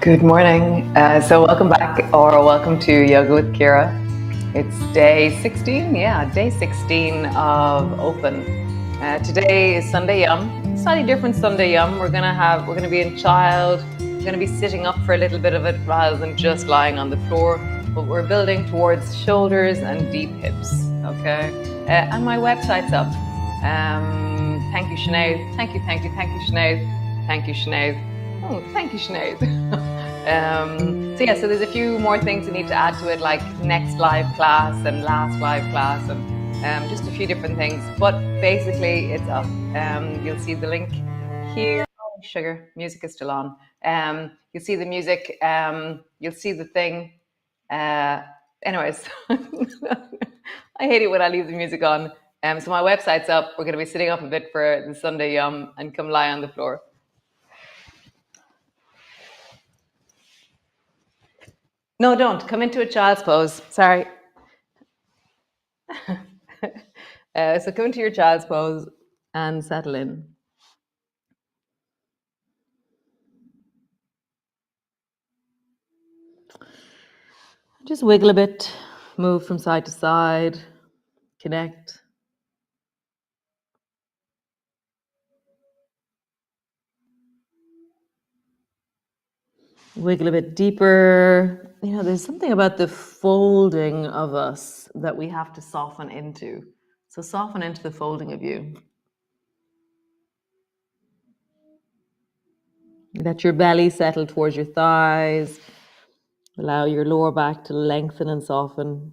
Good morning. So welcome back, or welcome to Yoga with Ciara. It's day 16, day 16 of Open. Today is Sunday Yum. Slightly different Sunday Yum. We're gonna be in child. We're gonna be sitting up for a little bit of it rather than just lying on the floor. But we're building towards shoulders and deep hips. Okay. And my website's up. Thank you, Sinead. Thank you, Sinead. Thank you, Sinead. Oh, thank you, Sinead. So there's a few more things we need to add to it, like next live class and last live class, and just a few different things. But basically, it's up. You'll see the link here. Oh, sugar, music is still on. You'll see the music. You'll see the thing. Anyways, I hate it when I leave the music on. So my website's up. We're going to be sitting up a bit for the Sunday Yum and come lie on the floor. No, don't. Come into a child's pose. Sorry. So come into your child's pose and settle in. Just wiggle a bit, move from side to side, connect. Wiggle a bit deeper. You know, there's something about the folding of us that we have to soften into. So soften into the folding of you. Let your belly settle towards your thighs. Allow your lower back to lengthen and soften.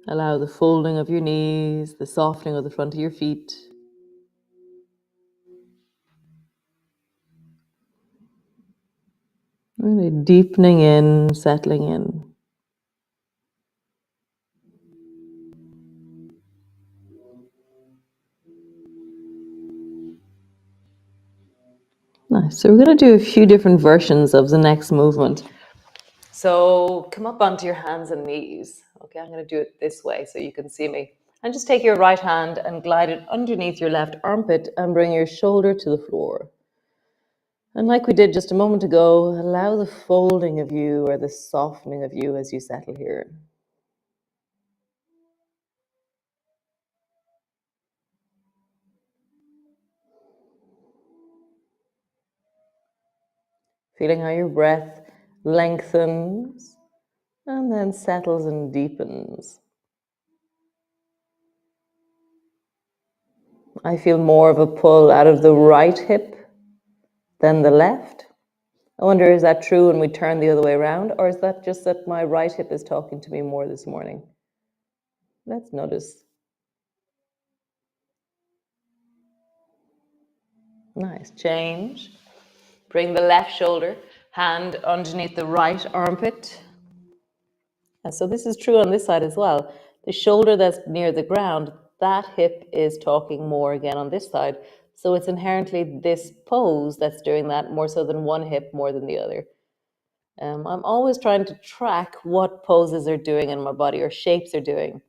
Allow the folding of your knees, the softening of the front of your feet. Really deepening in, settling in. Nice. So we're going to do a few different versions of the next movement. So come up onto your hands and knees. Okay, I'm going to do it this way so you can see me. And just take your right hand and glide it underneath your left armpit and bring your shoulder to the floor. And like we did just a moment ago, allow the folding of you or the softening of you as you settle here. Feeling how your breath lengthens and then settles and deepens. I feel more of a pull out of the right hip than the left. I wonder, is that true when we turn the other way around, or is that just that my right hip is talking to me more this morning? Let's notice. Nice. Change. Bring the left shoulder, hand underneath the right armpit. And so this is true on this side as well. The shoulder that's near the ground, that hip is talking more again on this side. So it's inherently this pose that's doing that more so than one hip more than the other. I'm always trying to track what poses are doing in my body or shapes are doing,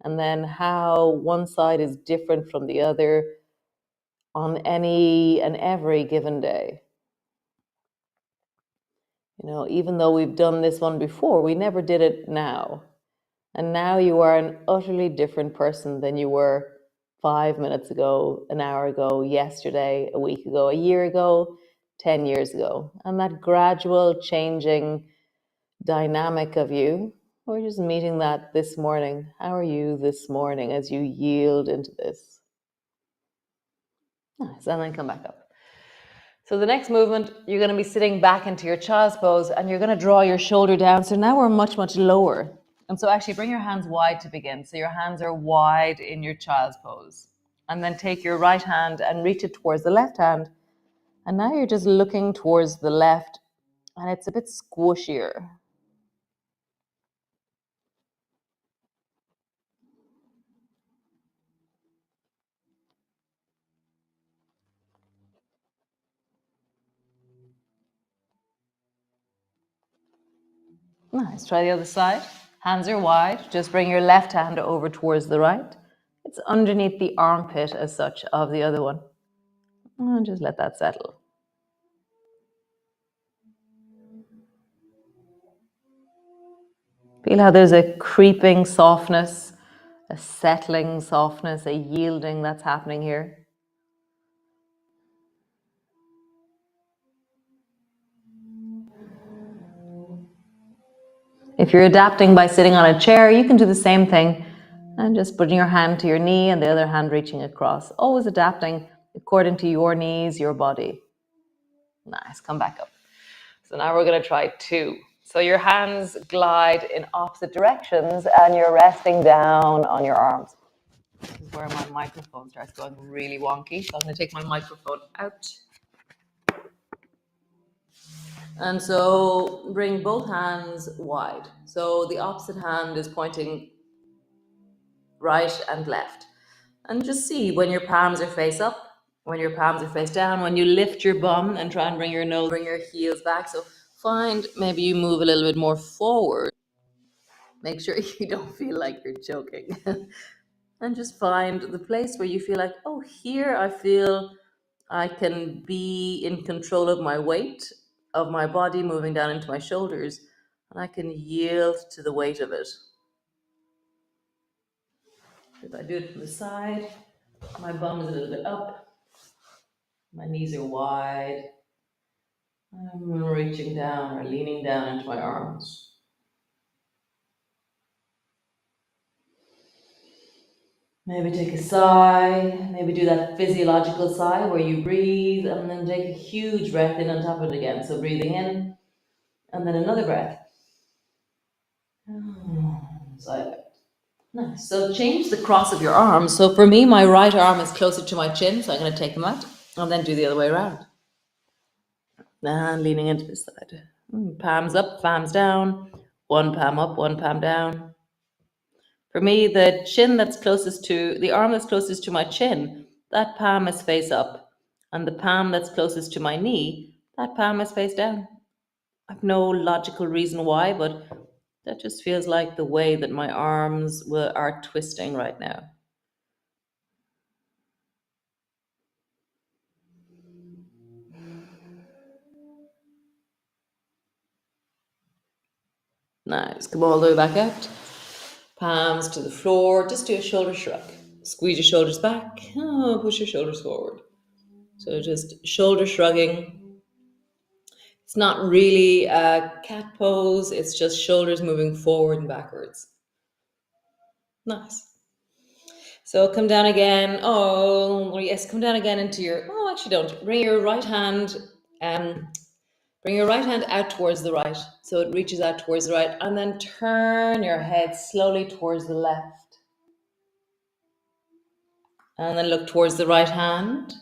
and then how one side is different from the other on any and every given day. You know, even though we've done this one before, we never did it now. And now you are an utterly different person than you were 5 minutes ago, an hour ago, yesterday, a week ago, a year ago, 10 years ago. And that gradual changing dynamic of you, we're just meeting that this morning. How are you this morning as you yield into this? Nice, and then come back up. So the next movement, you're going to be sitting back into your child's pose and you're going to draw your shoulder down. So now we're much, much lower. And so actually bring your hands wide to begin. So your hands are wide in your child's pose. And then take your right hand and reach it towards the left hand. And now you're just looking towards the left and it's a bit squishier. Nice. Try the other side. Hands are wide. Just bring your left hand over towards the right. It's underneath the armpit as such of the other one. And just let that settle. Feel how there's a creeping softness, a settling softness, a yielding that's happening here. If you're adapting by sitting on a chair, you can do the same thing and just putting your hand to your knee and the other hand reaching across. Always adapting according to your knees, your body. Nice, come back up. So now we're going to try 2. So your hands glide in opposite directions and you're resting down on your arms. This is where my microphone starts going really wonky. So I'm going to take my microphone out. And so bring both hands wide. So the opposite hand is pointing right and left. And just see when your palms are face up, when your palms are face down, when you lift your bum and try and bring your nose, bring your heels back. So find maybe you move a little bit more forward. Make sure you don't feel like you're choking. And just find the place where you feel like, oh, here I feel I can be in control of my weight, of my body moving down into my shoulders, and I can yield to the weight of it. If I do it from the side, my bum is a little bit up, my knees are wide, I'm reaching down or leaning down into my arms. Maybe take a sigh, maybe do that physiological sigh where you breathe and then take a huge breath in on top of it again. So breathing in and then another breath. Sigh out. Nice. So change the cross of your arms. So for me, my right arm is closer to my chin, so I'm going to take them out and then do the other way around. And leaning into the side. Palms up, palms down. One palm up, one palm down. For me, the arm that's closest to my chin, that palm is face up. And the palm that's closest to my knee, that palm is face down. I have no logical reason why, but that just feels like the way that my arms are twisting right now. Nice. Come all the way back out. Palms to the floor. Just do a shoulder shrug. Squeeze your shoulders back. Push your shoulders forward. So just shoulder shrugging. It's not really a cat pose. It's just shoulders moving forward and backwards. Nice. So come down again. Oh, yes, come down again into your... Oh, actually don't. Bring your right hand... Bring your right hand out towards the right, so it reaches out towards the right, and then turn your head slowly towards the left. And then look towards the right hand.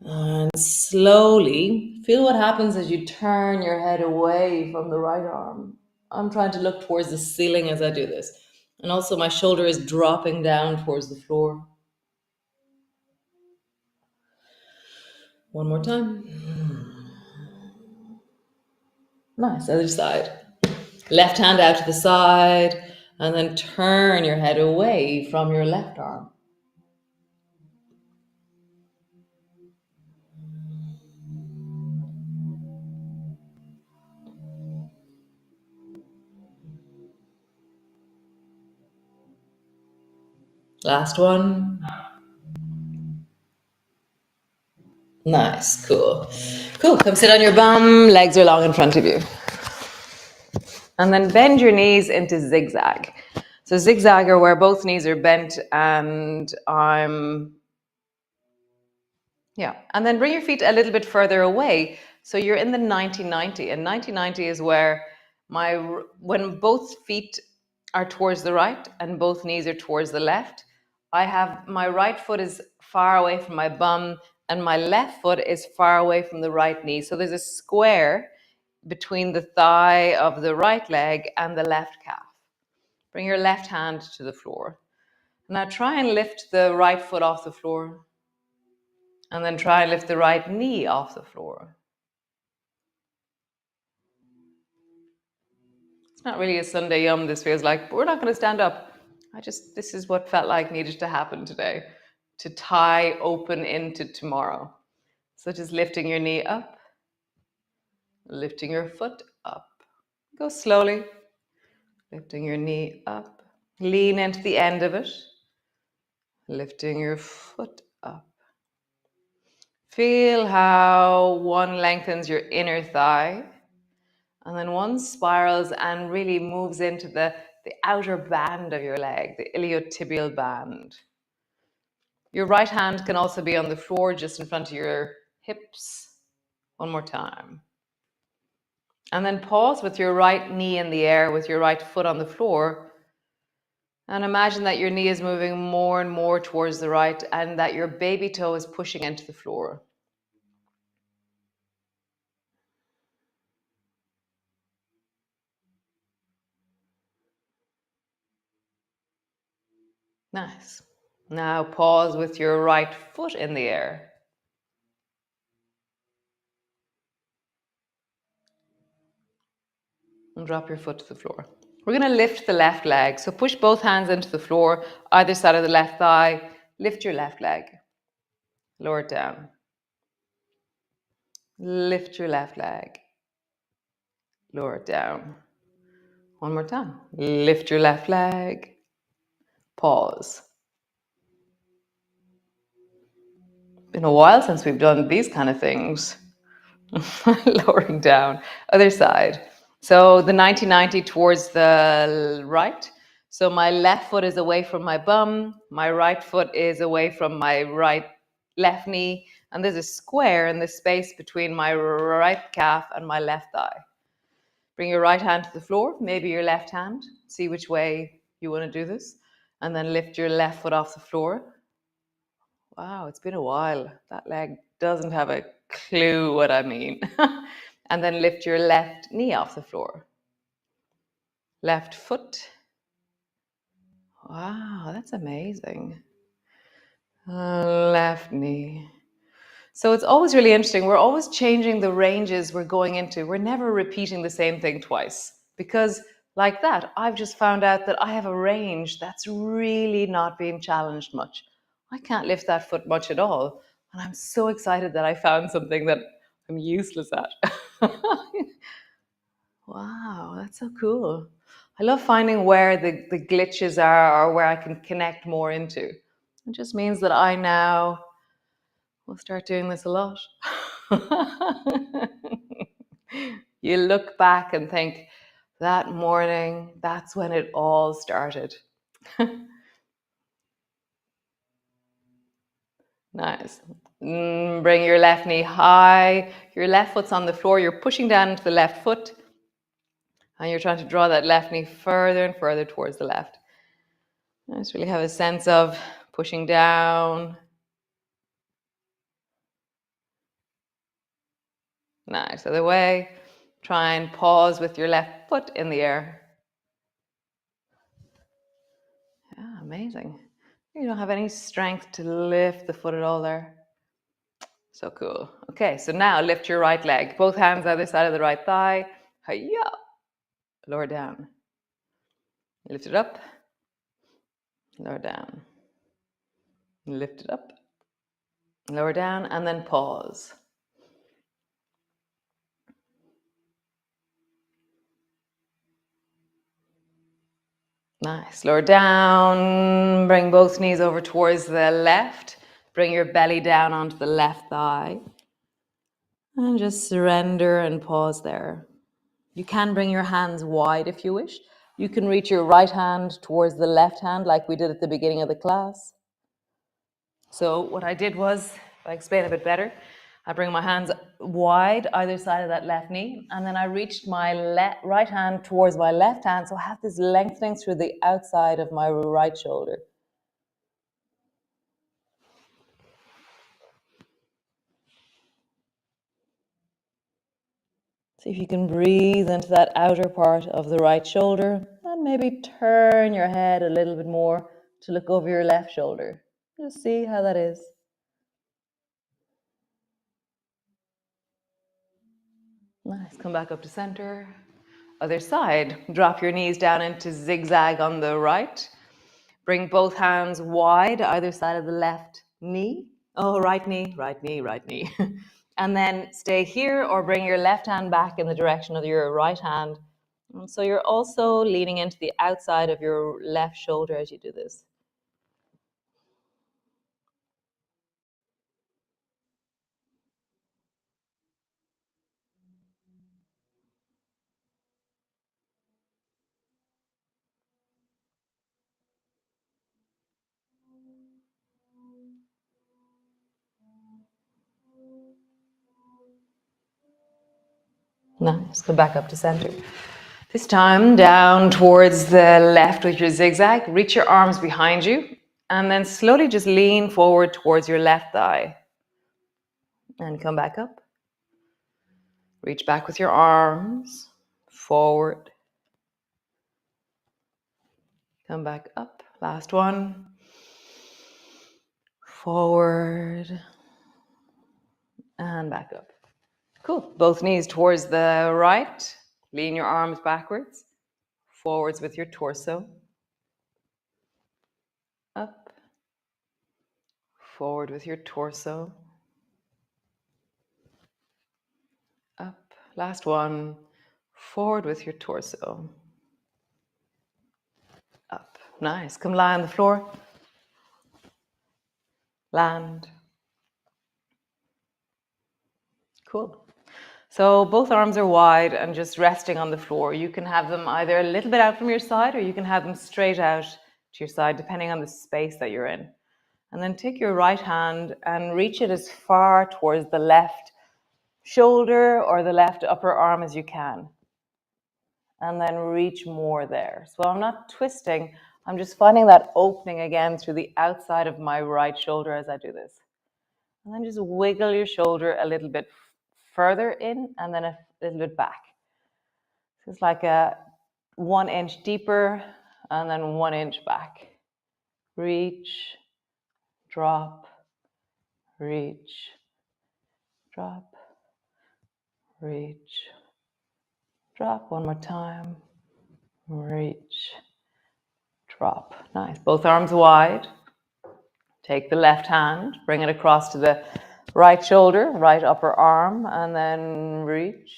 And slowly feel what happens as you turn your head away from the right arm. I'm trying to look towards the ceiling as I do this. And also my shoulder is dropping down towards the floor. One more time. Nice, other side. Left hand out to the side, and then turn your head away from your left arm. Last one. Nice, cool. Cool, come sit on your bum, legs are long in front of you. And then bend your knees into zigzag. So zigzag are where both knees are bent and and then bring your feet a little bit further away. So you're in the 90-90, and 90-90 is where when both feet are towards the right and both knees are towards the left, I have my right foot is far away from my bum and my left foot is far away from the right knee. So there's a square between the thigh of the right leg and the left calf. Bring your left hand to the floor. Now try and lift the right foot off the floor. And then try and lift the right knee off the floor. It's not really a Sunday yum, this feels like, but we're not going to stand up. This is what felt like needed to happen today, to tie open into tomorrow. So just lifting your knee up, lifting your foot up. Go slowly. Lifting your knee up. Lean into the end of it. Lifting your foot up. Feel how one lengthens your inner thigh, and then one spirals and really moves into the outer band of your leg, the iliotibial band. Your right hand can also be on the floor just in front of your hips. One more time. And then pause with your right knee in the air, with your right foot on the floor. And imagine that your knee is moving more and more towards the right and that your baby toe is pushing into the floor. Nice. Now pause with your right foot in the air. And drop your foot to the floor. We're going to lift the left leg. So push both hands into the floor, either side of the left thigh. Lift your left leg. Lower it down. Lift your left leg. Lower it down. One more time. Lift your left leg. Pause. Been a while since we've done these kind of things. Lowering down. Other side. So the 90-90 towards the right. So my left foot is away from my bum. My right foot is away from my left knee. And there's a square in the space between my right calf and my left thigh. Bring your right hand to the floor, maybe your left hand. See which way you want to do this. And then lift your left foot off the floor. Wow, it's been a while. That leg doesn't have a clue what I mean. And then lift your left knee off the floor. Left foot. Wow, that's amazing. Left knee. So it's always really interesting. We're always changing the ranges we're going into. We're never repeating the same thing twice. Because like that, I've just found out that I have a range that's really not being challenged much. I can't lift that foot much at all. And I'm so excited that I found something that I'm useless at. Wow, that's so cool. I love finding where the glitches are or where I can connect more into. It just means that I now will start doing this a lot. You look back and think, that morning, that's when it all started. Nice. Bring your left knee high. Your left foot's on the floor. You're pushing down into the left foot. And you're trying to draw that left knee further and further towards the left. I just really have a sense of pushing down. Nice. Other way. Try and pause with your left foot in the air. Yeah, amazing. You don't have any strength to lift the foot at all there. So cool. Okay, so now lift your right leg. Both hands either side of the right thigh. Hiya. Lower down. Lift it up. Lower down. Lift it up. Lower down and then pause. Nice. Lower down. Bring both knees over towards the left. Bring your belly down onto the left thigh. And just surrender and pause there. You can bring your hands wide if you wish. You can reach your right hand towards the left hand like we did at the beginning of the class. So what I did was, if I explain a bit better, I bring my hands wide either side of that left knee, and then I reached my right hand towards my left hand, so I have this lengthening through the outside of my right shoulder. See if you can breathe into that outer part of the right shoulder, and maybe turn your head a little bit more to look over your left shoulder. Just see how that is. Nice. Come back up to center. Other side. Drop your knees down into zigzag on the right. Bring both hands wide, either side of the left knee. Oh, right knee, right knee, right knee. And then stay here or bring your left hand back in the direction of your right hand And so you're also leaning into the outside of your left shoulder as you do this. Nice. Go back up to center. This time down towards the left with your zigzag. Reach your arms behind you and then slowly just lean forward towards your left thigh. And come back up. Reach back with your arms forward. Come back up. Last one. Forward and back up. Cool. Both knees towards the right. Lean your arms backwards. Forwards with your torso. Up. Forward with your torso. Up. Last one. Forward with your torso. Up. Nice. Come lie on the floor. Land. Cool. So both arms are wide and just resting on the floor. You can have them either a little bit out from your side or you can have them straight out to your side, depending on the space that you're in. And then take your right hand and reach it as far towards the left shoulder or the left upper arm as you can. And then reach more there. So I'm not twisting, I'm just finding that opening again through the outside of my right shoulder as I do this. And then just wiggle your shoulder a little bit further in and then a little bit back. So it's like a 1 inch deeper and then 1 inch back. Reach, drop, reach, drop, reach, drop. One more time. Reach, drop. Nice. Both arms wide. Take the left hand, bring it across to the right shoulder, right upper arm, and then reach,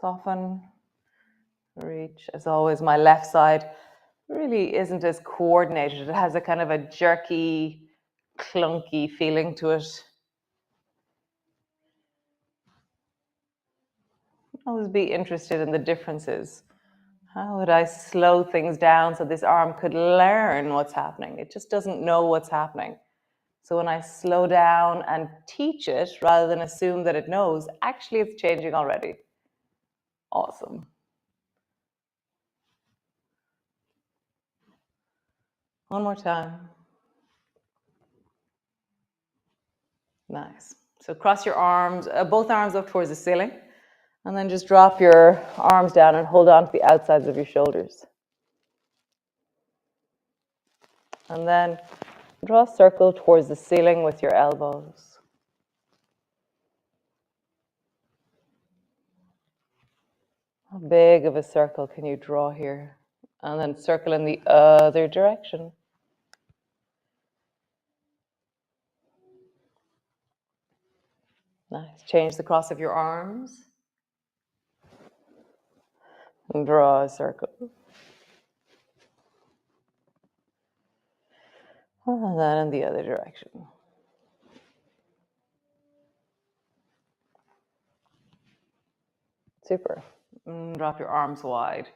soften, reach. As always, my left side really isn't as coordinated. It has a kind of a jerky, clunky feeling to it. Always be interested in the differences. How would I slow things down so this arm could learn what's happening? It just doesn't know what's happening. So when I slow down and teach it, rather than assume that it knows, actually it's changing already. Awesome. One more time. Nice. So cross your arms, both arms up towards the ceiling, and then just drop your arms down and hold on to the outsides of your shoulders. And then draw a circle towards the ceiling with your elbows. How big of a circle can you draw here? And then circle in the other direction. Nice. Change the cross of your arms. And draw a circle. And then in the other direction. Super. And drop your arms wide.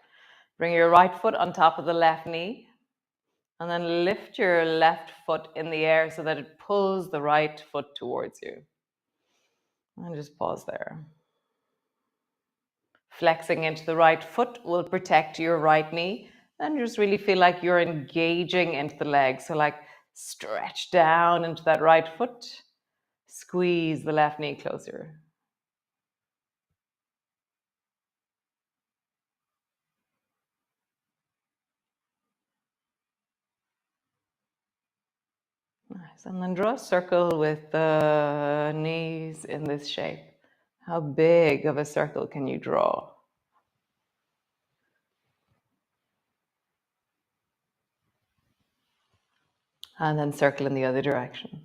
Bring your right foot on top of the left knee. And then lift your left foot in the air so that it pulls the right foot towards you. And just pause there. Flexing into the right foot will protect your right knee. And just really feel like you're engaging into the leg. So like stretch down into that right foot. Squeeze the left knee closer. Nice. And then draw a circle with the knees in this shape. How big of a circle can you draw? And then circle in the other direction.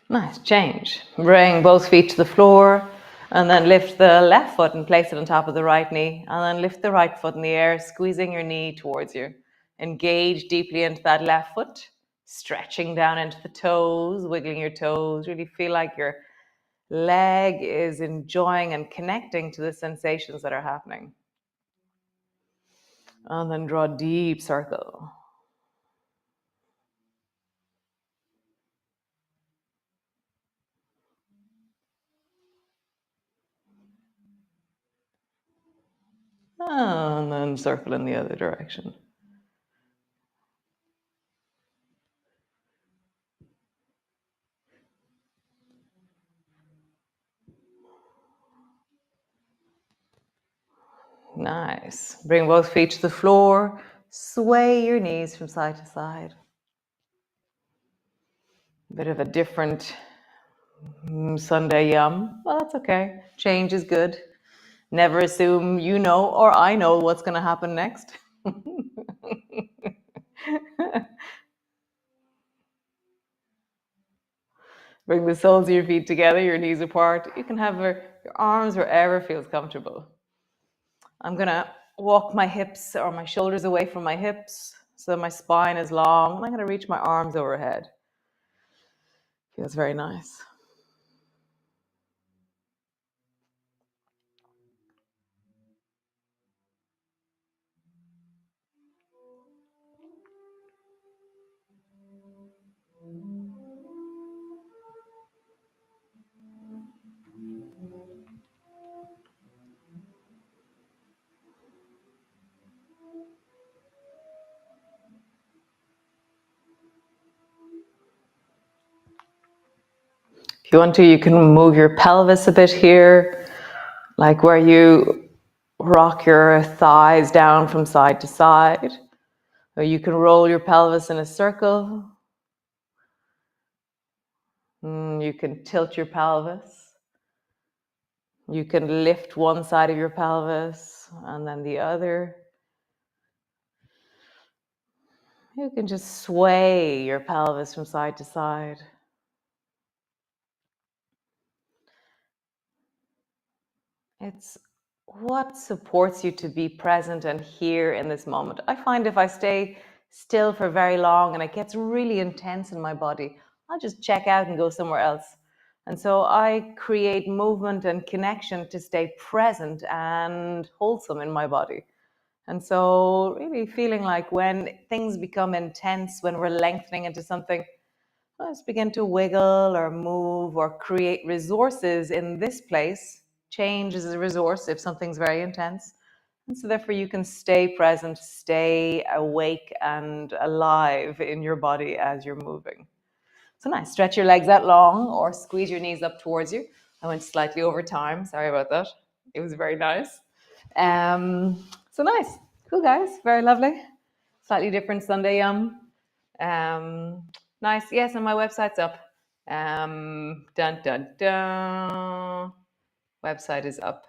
Nice, change. Bring both feet to the floor and then lift the left foot and place it on top of the right knee. And then lift the right foot in the air, squeezing your knee towards you. Engage deeply into that left foot, stretching down into the toes, wiggling your toes. Really feel like your leg is enjoying and connecting to the sensations that are happening. And then draw a deep circle. And then circle in the other direction. Nice. Bring both feet to the floor. Sway your knees from side to side. Bit of a different Sunday yum. Well, that's okay. Change is good. Never assume you know or I know what's going to happen next. Bring the soles of your feet together, your knees apart. You can have your arms wherever feels comfortable. I'm going to walk my hips or my shoulders away from my hips so that my spine is long. And I'm going to reach my arms overhead. Feels very nice. If you want to, you can move your pelvis a bit here, like where you rock your thighs down from side to side. Or you can roll your pelvis in a circle. You can tilt your pelvis. You can lift one side of your pelvis and then the other. You can just sway your pelvis from side to side. It's what supports you to be present and here in this moment. I find if I stay still for very long and it gets really intense in my body, I'll just check out and go somewhere else. And so I create movement and connection to stay present and wholesome in my body. And so really feeling like when things become intense, when we're lengthening into something, let's begin to wiggle or move or create resources in this place. Change is a resource if something's very intense. And so therefore you can stay present, stay awake and alive in your body as you're moving. So nice. Stretch your legs out long or squeeze your knees up towards you. I went slightly over time. Sorry about that. It was very nice. So nice. Cool, guys. Very lovely. Slightly different Sunday yum. Nice. Yes, and my website's up. Dun, dun, dun. Website is up.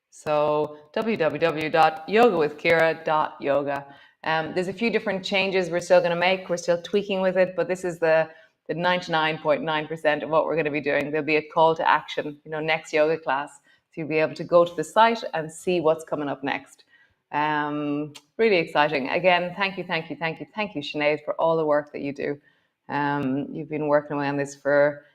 So www.yogawithciara.yoga. There's a few different changes we're still going to make. We're still tweaking with it, but this is the 99.9% of what we're going to be doing. There'll be a call to action, next yoga class. So you'll be able to go to the site and see what's coming up next. Really exciting. Again, thank you, Sinead, for all the work that you do. You've been working away on this for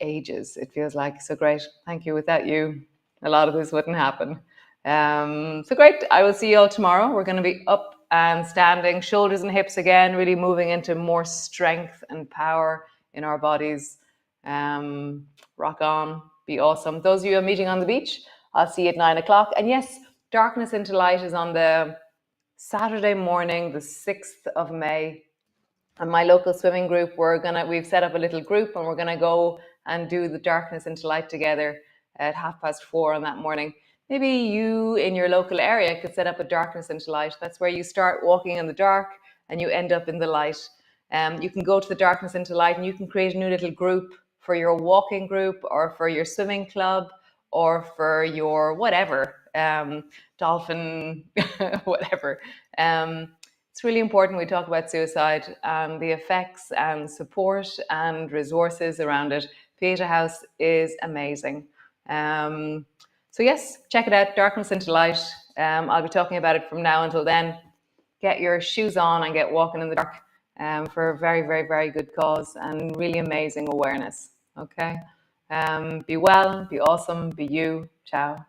ages. It feels like so great. Thank you. Without you, a lot of this wouldn't happen. So great. I will see you all tomorrow. We're going to be up and standing, shoulders and hips again, really moving into more strength and power in our bodies. Rock on. Be awesome. Those of you who are meeting on the beach, I'll see you at 9 o'clock. And yes, Darkness into Light is on the Saturday morning, the 6th of May. And my local swimming group, we've set up a little group and we're gonna go and do the Darkness into Light together at 4:30 on that morning. Maybe you in your local area could set up a Darkness into Light. That's where you start walking in the dark and you end up in the light. You can go to the Darkness into Light and you can create a new little group for your walking group or for your swimming club or for your whatever, dolphin, whatever. it's really important we talk about suicide and the effects and support and resources around it. Pieta House is amazing. Um, so yes, check it out, Darkness into Light. I'll be talking about it from now until then. Get your shoes on and get walking in the dark for a very, very, very good cause and really amazing awareness. Okay. Be well, be awesome, be you. Ciao.